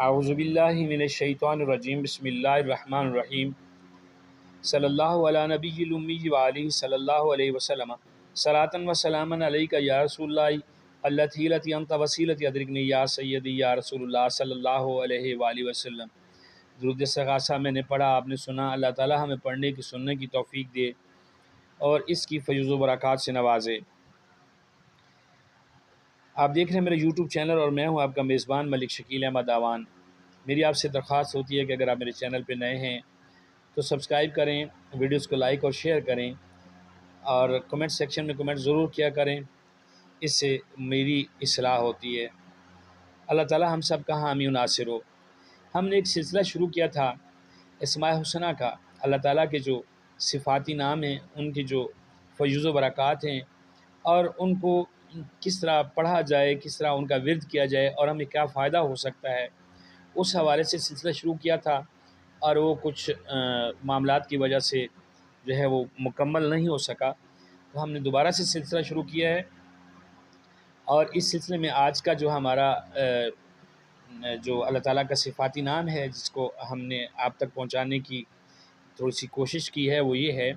اعوذ باللہ من الشیطان الرجیم بسم اللہ الرحمن الرحیم صلی اللہ علی نبی الامی وآلہ صلی اللہ علیہ وسلم صلاۃ و سلاما علیک یا رسول اللہ التی التی انت وسیلتی ادرکنی یا سیدی یا رسول اللہ صلی اللہ علیہ وآلہ وسلم۔ درود استغاثہ میں نے پڑھا، آپ نے سنا۔ اللہ تعالی ہمیں پڑھنے کی سننے کی توفیق دے اور اس کی فیض و برکات سے نوازے۔ آپ دیکھ رہے ہیں میرا یوٹیوب چینل اور میں ہوں آپ کا میزبان ملک شکیل احمد آوان۔ میری آپ سے درخواست ہوتی ہے کہ اگر آپ میرے چینل پہ نئے ہیں تو سبسکرائب کریں، ویڈیوز کو لائک اور شیئر کریں اور کمنٹ سیکشن میں کمنٹ ضرور کیا کریں، اس سے میری اصلاح ہوتی ہے۔ اللہ تعالی ہم سب کا حامی و ناصر ہو۔ ہم نے ایک سلسلہ شروع کیا تھا اسماء حسنہ کا، اللہ تعالیٰ کے جو صفاتی نام ہیں، ان کی جو فیض و برکات ہیں اور ان کو کس طرح پڑھا جائے، کس طرح ان کا ورد کیا جائے اور ہمیں کیا فائدہ ہو سکتا ہے، اس حوالے سے سلسلہ شروع کیا تھا اور وہ کچھ معاملات کی وجہ سے جو ہے وہ مکمل نہیں ہو سکا، تو ہم نے دوبارہ سے سلسلہ شروع کیا ہے۔ اور اس سلسلے میں آج کا جو ہمارا جو اللہ تعالیٰ کا صفاتی نام ہے، جس کو ہم نے آپ تک پہنچانے کی تھوڑی سی کوشش کی ہے، وہ یہ ہے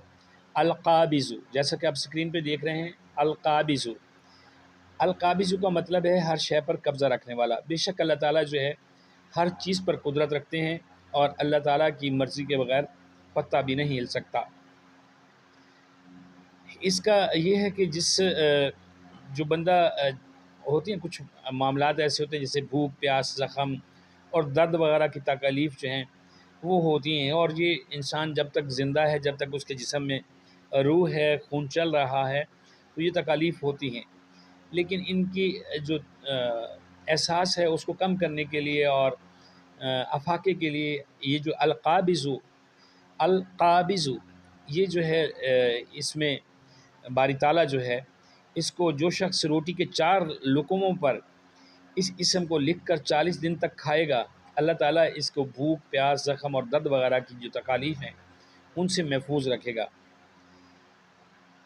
القابض۔ جیسا کہ آپ اسکرین پہ دیکھ رہے ہیں، القابض۔ القابض کا مطلب ہے ہر شے پر قبضہ رکھنے والا۔ بے شک اللہ تعالیٰ جو ہے ہر چیز پر قدرت رکھتے ہیں اور اللہ تعالیٰ کی مرضی کے بغیر پتہ بھی نہیں ہل سکتا۔ اس کا یہ ہے کہ جو بندہ ہوتی ہیں کچھ معاملات ایسے ہوتے ہیں جیسے بھوک، پیاس، زخم اور درد وغیرہ کی تکالیف جو ہیں وہ ہوتی ہیں، اور یہ انسان جب تک زندہ ہے، جب تک اس کے جسم میں روح ہے، خون چل رہا ہے، تو یہ تکالیف ہوتی ہیں۔ لیکن ان کی جو احساس ہے اس کو کم کرنے کے لیے اور افاقے کے لیے یہ جو القابض یہ جو ہے اس میں باری تعالیٰ جو ہے اس کو جو شخص روٹی کے 4 لقموں پر اس اسم کو لکھ کر 40 دن تک کھائے گا، اللہ تعالیٰ اس کو بھوک، پیاس، زخم اور درد وغیرہ کی جو تکالیف ہیں ان سے محفوظ رکھے گا۔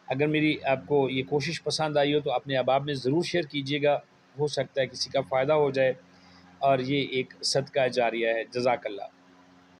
اگر میری آپ کو یہ کوشش پسند آئی ہو تو اپنے احباب میں ضرور شیئر کیجیے گا، ہو سکتا ہے کسی کا فائدہ ہو جائے اور یہ ایک صدقہ جاریہ ہے۔ جزاک اللہ۔